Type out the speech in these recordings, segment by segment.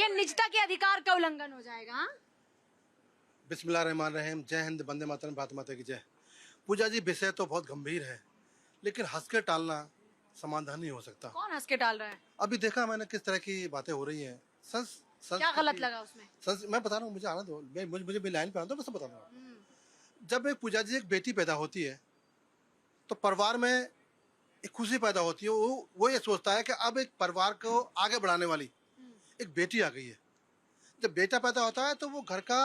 इससे निजता के अधिकार का उल्लंघन हो जाएगा। हाँ? बिस्मिल्लाहिर्रहमानिर्रहीम। जय हिंद, वंदे मातरम, भारत माता की जय। पूजा जी, विषय तो बहुत गंभीर है, लेकिन हंस के टालना समाधान नहीं हो सकता। कौन हंस के टाल रहा है? अभी देखा मैंने किस तरह की बातें हो रही हैं। क्या गलत लगा उसमें? मैं बता रहा हूँ, मुझे आना दो, मुझे भी लाइन पे आना दो, बस बता रहा हूँ। जब एक पूजा जी एक बेटी पैदा होती है तो परिवार में एक खुशी पैदा होती है। वो ये सोचता है कि अब एक परिवार को आगे बढ़ाने वाली एक बेटी आ गई है। जब बेटा पैदा होता है तो वो घर का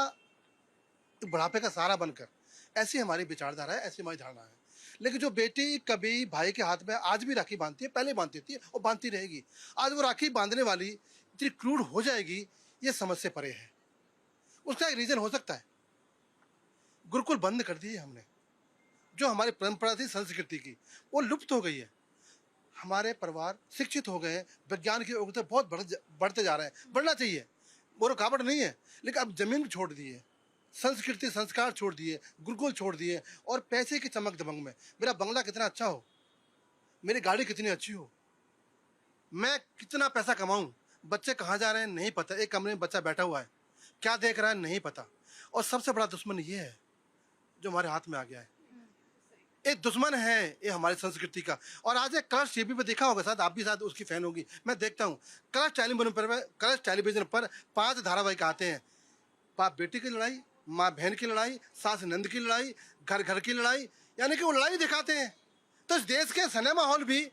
बुढ़ापे का सहारा बनकर, ऐसी हमारी विचारधारा है, ऐसी हमारी धारणा है। लेकिन जो बेटी कभी भाई के हाथ में आज भी राखी बांधती है, पहले बांधती थी और बांधती रहेगी, आज वो राखी बांधने वाली इतनी क्रूर हो जाएगी, ये समझ से परे है। उसका एक रीजन हो सकता है, गुरुकुल बंद कर दिए हमने। जो हमारी परंपरा थी संस्कृति की, वो लुप्त हो गई है। हमारे परिवार शिक्षित हो गए हैं, विज्ञान की उगते बहुत बढ़ते जा रहे हैं, बढ़ना चाहिए, वो रुकावट नहीं है। लेकिन अब जमीन छोड़ दी है, संस्कृति संस्कार छोड़ दिए, गुरुकुल छोड़ दिए, और पैसे की चमक दबंग में मेरा बंगला कितना अच्छा हो, मेरी गाड़ी कितनी अच्छी हो, मैं कितना पैसा कमाऊं, बच्चे कहाँ जा रहे हैं नहीं पता, एक कमरे में बच्चा बैठा हुआ है, क्या देख रहा है नहीं पता। और सबसे बड़ा दुश्मन ये है जो हमारे हाथ में आ गया है। एक दुश्मन है ये हमारी संस्कृति का। और आज एक कलर्स टीवी पे देखा होगा, शायद आप भी शायद उसकी फैन होगी, मैं देखता हूँ कलर्स टेलीविजन पर 5 धारावाहिक आते हैं। बाप बेटी की लड़ाई, माँ बहन की लड़ाई, सास नंद की लड़ाई, घर घर की लड़ाई, यानी कि वो लड़ाई दिखाते हैं। तो इस देश के सिनेमा हॉल भी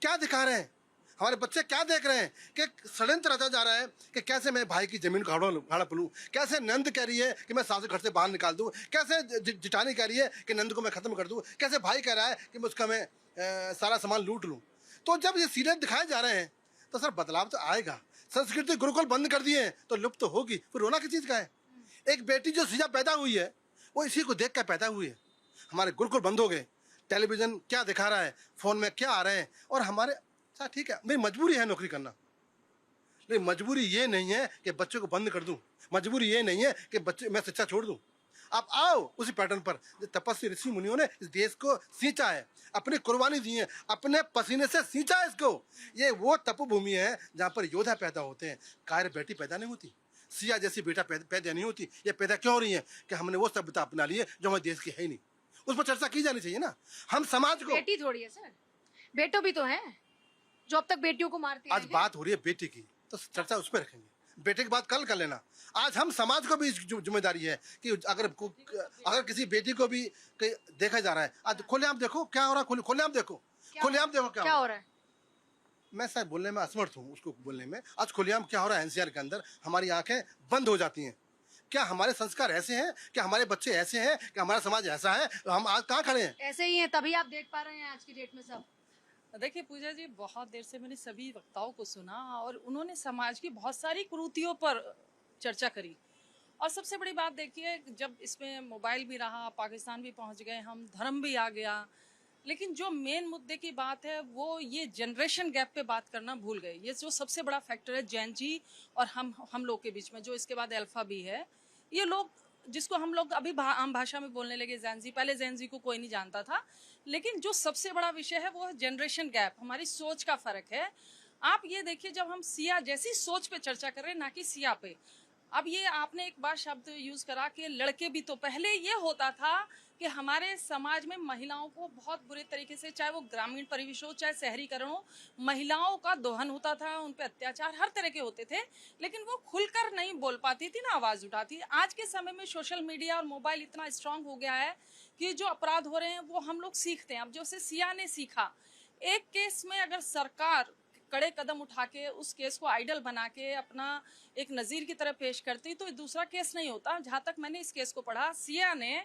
क्या दिखा रहे हैं, हमारे बच्चे क्या देख रहे हैं कि षड्यंत्र रचा जा रहा है कि कैसे मैं भाई की जमीन को हड़प लूँ, कैसे नंद कह रही है कि मैं सास घर से बाहर निकाल दूँ, कैसे जिठानी कह रही है कि नंद को मैं खत्म कर दूँ, कैसे भाई कह रहा है कि मैं उसका मैं सारा सामान लूट लूँ। तो जब ये सीरियल दिखाए जा रहे हैं तो सर बदलाव तो आएगा। संस्कृति गुरुकुल बंद कर दिए तो लुप्त तो होगी, फिर रोना किस चीज़ का है। एक बेटी जो सीधा पैदा हुई है वो इसी को देख कर पैदा हुई है। हमारे गुरुकुल बंद हो गए, टेलीविजन क्या दिखा रहा है, फोन में क्या आ रहे हैं, और हमारे अच्छा ठीक है, मेरी मजबूरी है नौकरी करना, लेकिन मजबूरी ये नहीं है कि बच्चों को बंद कर दूं, मजबूरी ये नहीं है कि बच्चे मैं शिक्षा छोड़ दूं। आप आओ उसी पैटर्न पर। जो तपस्वी ऋषि मुनियों ने इस देश को सींचा है, अपनी कुर्बानी दी है, अपने पसीने से सींचा है इसको। ये वो तपोभूमि है जहाँ पर योद्धा पैदा होते हैं, कायर बेटी पैदा नहीं होती, सिया जैसी बेटा पैदा नहीं होती। ये पैदा क्यों हो रही है कि हमने वो सभ्यता अपना ली है जो हमारे देश की है ही नहीं। उस पर चर्चा की जानी चाहिए ना। हम समाज को, बेटी थोड़ी है सर, बेटो भी तो है जो अब तक बेटियों को मारते हैं। आज बात हो रही है बेटी की तो चर्चा उस पर रखेंगे, बेटे की बात कल कर लेना। आज हम समाज को भी जिम्मेदारी है कि अगर किसी बेटी को भी देखा जा रहा है, आज खुलेआम देखो क्या हो रहा है, खुलेआम देखो, खुलेआम देखो क्या हो रहा है। मैं शायद बोलने में असमर्थ हूँ उसको बोलने में। आज खुलेआम क्या हो रहा है एनसीआर के अंदर, हमारी आंखें बंद हो जाती हैं। क्या हमारे संस्कार ऐसे हैं, क्या हमारे बच्चे ऐसे हैं, क्या हमारा समाज ऐसा है, हम आज कहाँ खड़े हैं? ऐसे ही हैं, तभी आप देख पा रहे हैं आज की डेट में सब। देखिए पूजा जी, बहुत देर से मैंने सभी वक्ताओं को सुना और उन्होंने समाज की बहुत सारी कुरीतियों पर चर्चा करी। और सबसे बड़ी बात देखिए, जब इसमें मोबाइल भी रहा, पाकिस्तान भी पहुंच गए हम, धर्म भी आ गया, लेकिन जो मेन मुद्दे की बात है वो ये जनरेशन गैप पे बात करना भूल गए। ये जो सबसे बड़ा फैक्टर है जैन जी और हम लोग के बीच में, जो इसके बाद अल्फा भी है, ये लोग जिसको हम लोग अभी आम भाषा में बोलने लगे जैन जी, पहले जैन जी को कोई नहीं जानता था। लेकिन जो सबसे बड़ा विषय है वो है जनरेशन गैप, हमारी सोच का फर्क है। आप ये देखिए, जब हम सिया जैसी सोच पे चर्चा कर रहे हैं, ना कि सिया पे। अब ये आपने एक बार शब्द यूज करा कि लड़के भी, तो पहले ये होता था कि हमारे समाज में महिलाओं को बहुत बुरे तरीके से, चाहे वो ग्रामीण परिवेश हो चाहे शहरीकरण हो, महिलाओं का दोहन होता था, उन पे अत्याचार हर तरह के होते थे, लेकिन वो खुलकर नहीं बोल पाती थी, ना आवाज उठाती। आज के समय में सोशल मीडिया और मोबाइल इतना स्ट्रांग हो गया है कि जो अपराध हो रहे हैं वो हम लोग सीखते हैं। अब जैसे सिया ने सीखा, एक केस में अगर सरकार कड़े कदम उठा के उस केस को आइडल बना के अपना एक नजीर की तरह पेश करती तो दूसरा केस नहीं होता। जहां तक मैंने इस केस को पढ़ा, सिया ने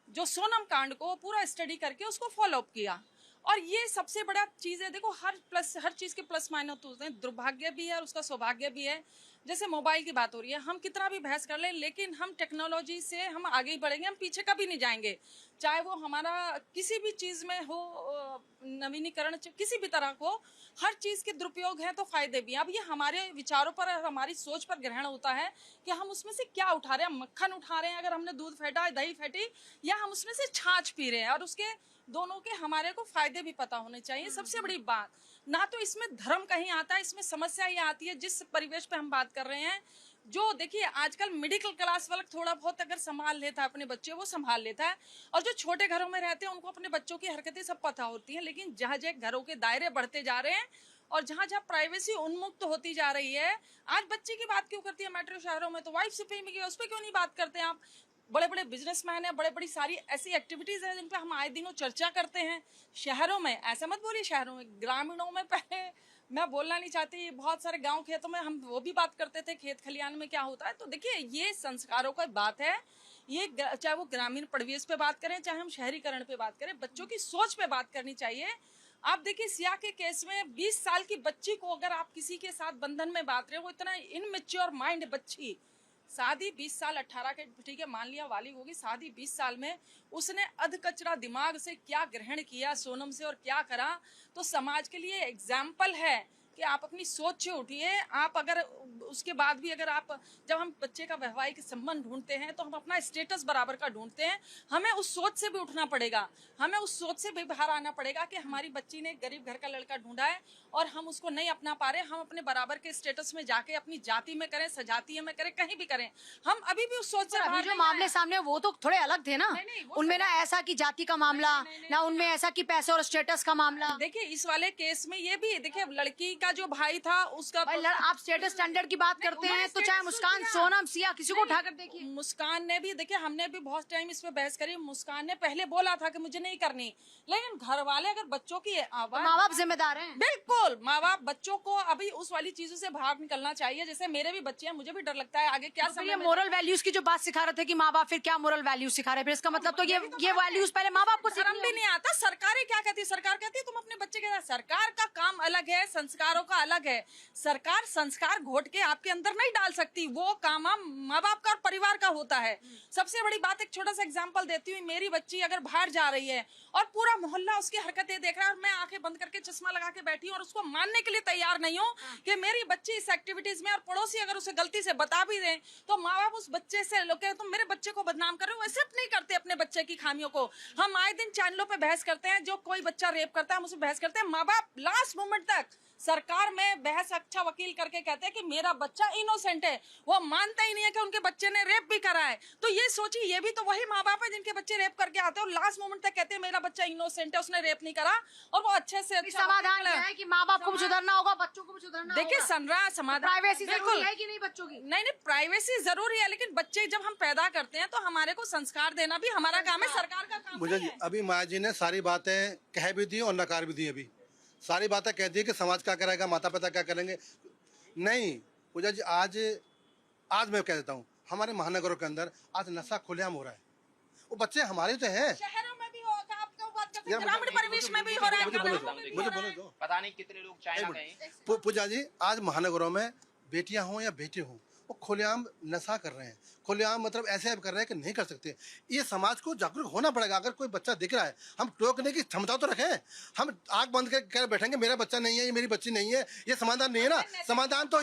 जो सोनम कांड को पूरा स्टडी करके उसको फॉलो अप किया। और ये सबसे बड़ा चीज है, देखो हर चीज के प्लस माइनस होते हैं, दुर्भाग्य भी है और उसका सौभाग्य भी है। जैसे मोबाइल की बात हो रही है, हम कितना भी बहस कर लें, लेकिन हम टेक्नोलॉजी से हम आगे ही बढ़ेंगे, हम पीछे कभी नहीं जाएंगे। चाहे वो हमारा किसी भी चीज में हो, नवीनीकरण किसी भी तरह को, हर चीज के दुरुपयोग है तो फायदे भी हैं। अब ये हमारे विचारों पर और हमारी सोच पर ग्रहण होता है कि हम उसमें से क्या उठा रहे हैं। मक्खन उठा रहे हैं अगर हमने दूध फेंटा, दही फेंटी, या हम उसमें से छाछ पी रहे हैं और उसके दोनों के हमारे को फायदे भी पता होने चाहिए। सबसे बड़ी बात, ना तो इसमें धर्म कहीं आता है, इसमें समस्या ये आती है जिस परिवेश पे हम बात कर रहे हैं। जो देखिए आजकल मिडिल क्लास वाला थोड़ा बहुत अगर संभाल लेता है अपने बच्चे, वो संभाल लेता है, और जो छोटे घरों में रहते हैं उनको अपने बच्चों की हरकतें सब पता होती हैं। लेकिन जहाँ जहाँ घरों के दायरे बढ़ते जा रहे हैं और जहाँ जहाँ प्राइवेसी उन्मुक्त होती जा रही है, आज बच्चे की बात क्यों करती है मेट्रो शहरों में, तो वाइफ से उस पर क्यों नहीं बात करते आप? बड़े बड़े बिजनेसमैन हैं, बड़े बड़ी सारी ऐसी एक्टिविटीज हैं जिन पे हम आए दिनों चर्चा करते हैं। शहरों में ऐसा मत बोलिए, शहरों में, ग्रामीणों में पहले मैं बोलना नहीं चाहती, बहुत सारे गांव खेतों में हम वो भी बात करते थे, खेत खलियान में क्या होता है। तो देखिए ये संस्कारों का बात है, ये चाहे वो ग्रामीण परिवेश पे बात करें, चाहे हम शहरीकरण पे बात करें, बच्चों की सोच पे बात करनी चाहिए। आप देखिए सिया के केस में 20 साल की बच्ची को अगर आप किसी के साथ बंधन में बात रहे हो, वो इतना इनमेच्योर माइंड बच्ची, शादी 20 साल 18 के, ठीक है मान लिया वाली होगी, शादी 20 साल में उसने अध कचरा दिमाग से क्या ग्रहण किया सोनम से और क्या करा। तो समाज के लिए एग्जाम्पल है कि आप अपनी सोच से उठिए। आप अगर उसके बाद भी अगर आप, जब हम बच्चे का वैवाहिक संबंध ढूंढते हैं तो हम अपना स्टेटस बराबर का ढूंढते हैं। हमें उस सोच से भी उठना पड़ेगा, हमें उस सोच से भी बाहर आना पड़ेगा कि हमारी बच्ची ने गरीब घर का लड़का ढूंढा है और हम उसको नहीं अपना पा रहे। हम अपने बराबर के स्टेटस में जाके अपनी जाति में करें, सजातीय में करें, कहीं भी करें, हम अभी भी उस सोच से अभी जो मामले सामने वो तो थोड़े अलग थे ना, उनमें ना ऐसा कि जाति का मामला, ना उनमें ऐसा कि पैसे और स्टेटस का मामला। देखिए इस वाले केस में ये भी देखिए, लड़की का जो भाई था उसका, आप स्टेटस स्टैंडर्ड की बात करते हैं तो चाहे मुस्कान, सोनम, सिया, किसी को उठाकर देखिए। मुस्कान ने भी, देखिए हमने भी बहुत टाइम इस पे बहस करी। मुस्कान ने पहले बोला था कि मुझे नहीं करनी, लेकिन घर वाले अगर बच्चों की आवाज, माँ बाप जिम्मेदार हैं। बिल्कुल, माँ बाप बच्चों को अभी उस वाली चीजों से बाहर निकलना चाहिए। जैसे मेरे भी बच्चे हैं, मुझे भी डर लगता है आगे क्या समय में। मोरल वैल्यूज की जो बात सिखा रहे थे कि माँ बाप, फिर क्या मोरल वैल्यूज सिखा रहे हैं? फिर इसका मतलब तो ये वैल्यूज पहले माँ बाप को शर्म भी नहीं आता। सरकारें क्या कहती है? सरकार कहती है तुम अपने बच्चे के साथ, सरकार का काम अलग है, संस्कारों का अलग है। सरकार संस्कार घोट के आपके अंदर नहीं डाल सकती, वो काम माँ बाप का और परिवार का होता है। सबसे बड़ी बात, एक छोटा सा एग्जांपल देती हूँ। मेरी बच्ची अगर बाहर जा रही है और पूरा मोहल्ला उसकी हरकतें देख रहा है और मैं आंखें बंद करके चश्मा लगा के बैठी हूँ और उसको मानने के लिए तैयार नहीं हूँ कि मेरी बच्ची इस एक्टिविटीज में, और पड़ोसी अगर उसे गलती से बता भी दें तो माँ बाप उस बच्चे से लोग तुम मेरे बच्चे को बदनाम कर रहे हो, एक्सेप्ट नहीं करते अपने बच्चे की खामियों को। हम आए दिन चैनलों पे बहस करते हैं, जो कोई बच्चा रेप करता है हम उससे बहस करते हैं। माँ बाप लास्ट मोमेंट तक सरकार में बहस अच्छा वकील करके कहते हैं कि मेरा बच्चा इनोसेंट है, वो मानता ही नहीं है कि उनके बच्चे ने रेप भी करा है। तो ये सोचिए, ये भी तो वही माँ बाप है जिनके बच्चे रेप करके आते हैं और लास्ट मोमेंट तक कहते हैं मेरा बच्चा इनोसेंट है, उसने रेप नहीं करा, और वो अच्छे से अच्छा समाधान है कि माँ बाप को भी सुधरना होगा, बच्चों को भी सुधरना होगा। देखिए समाधान, प्राइवेसी जरूरी है कि नहीं बच्चों की? नहीं, प्राइवेसी जरूरी है, लेकिन बच्चे जब हम पैदा करते हैं तो हमारे को संस्कार देना भी हमारा काम है, सरकार का काम मुझे है। अभी माँ जी ने सारी बातें कह भी दी और नकार भी दी। अभी सारी बातें कह दी कि समाज क्या करेगा, माता पिता क्या करेंगे। नहीं पूजा जी, आज मैं कह देता हूँ, हमारे महानगरों के अंदर आज नशा खुलेआम हो रहा है। वो बच्चे हमारे तो हैं, शहरों में भी होगा, आपको बात करते हैं, ग्रामीण परिवेश में भी हो रहा है, मुझे बोलो दो। पता नहीं कितने लोग चाइना गए। पूजा जी, आज महानगरों में बेटियां हों या बेटे हों, वो खुलेआम नशा कर रहे हैं। खुलेआम मतलब ऐसे कर रहे हैं कि नहीं कर सकते। ये समाज को जागरूक होना पड़ेगा। अगर कोई बच्चा दिख रहा है, हम टोकने की क्षमता तो रखें। हम आंख बंद कर बैठेंगे मेरा बच्चा नहीं है, ये मेरी बच्ची नहीं है, ये समाधान नहीं है ना। समाधान तो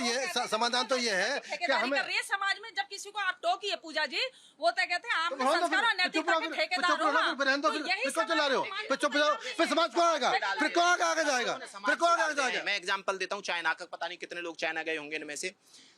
ये है कि हमें समाज में जब किसी को आप टोकिए पूजा जी, वो तो कहते हैं आप संस्कार और नैतिकता के ठेकेदार हो। फिर क्यों चला रहे हो? फिर चुप जाओ, फिर समाज कौन आएगा? फिर कौन आगे जाएगा? फिर कौन आगे जाएगा? मैं एग्जांपल देता हूँ चाइना का, पता नहीं कितने लोग चाइना गए होंगे इनमें से।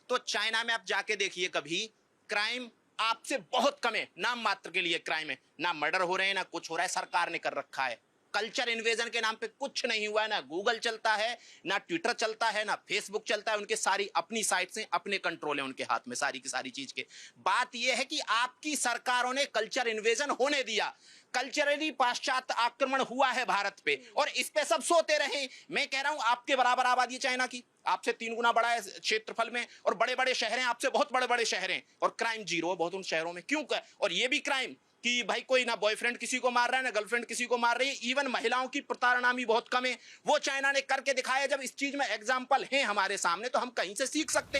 तो चाइना में आप जाके देखिए, कभी क्राइम आपसे बहुत कम है, नाम मात्र के लिए क्राइम है, ना मर्डर हो रहे हैं, ना कुछ हो रहा है, सरकार ने कर रखा है। कल्चर इन्वेजन के नाम पे कुछ नहीं हुआ है, ना गूगल चलता है, ना ट्विटर चलता है, ना फेसबुक चलता है। उनके सारी अपनी साइट से अपने कंट्रोल है उनके हाथ में, सारी की सारी चीज के। बात यह है कि आपकी सरकारों ने कल्चर इन्वेजन होने दिया, कल्चरली पाश्चात्य आक्रमण हुआ है भारत पे, और इस पे सब सोते रहे। मैं कह रहा हूं आपके बराबर आबादी चाइना की, आपसे 3 गुना बड़ा है क्षेत्रफल में, और बड़े बड़े शहर हैं, आपसे बहुत बड़े बड़े शहर हैं, और क्राइम जीरो है बहुत उन शहरों में। क्यों? और ये भी क्राइम कि भाई कोई ना बॉयफ्रेंड किसी को मार रहा है, ना गर्लफ्रेंड किसी को मार रही है, इवन महिलाओं की प्रताड़ना भी बहुत कम है। वो चाइना ने करके दिखाया। जब इस चीज में एग्जाम्पल है हमारे सामने तो हम कहीं से सीख सकते हैं।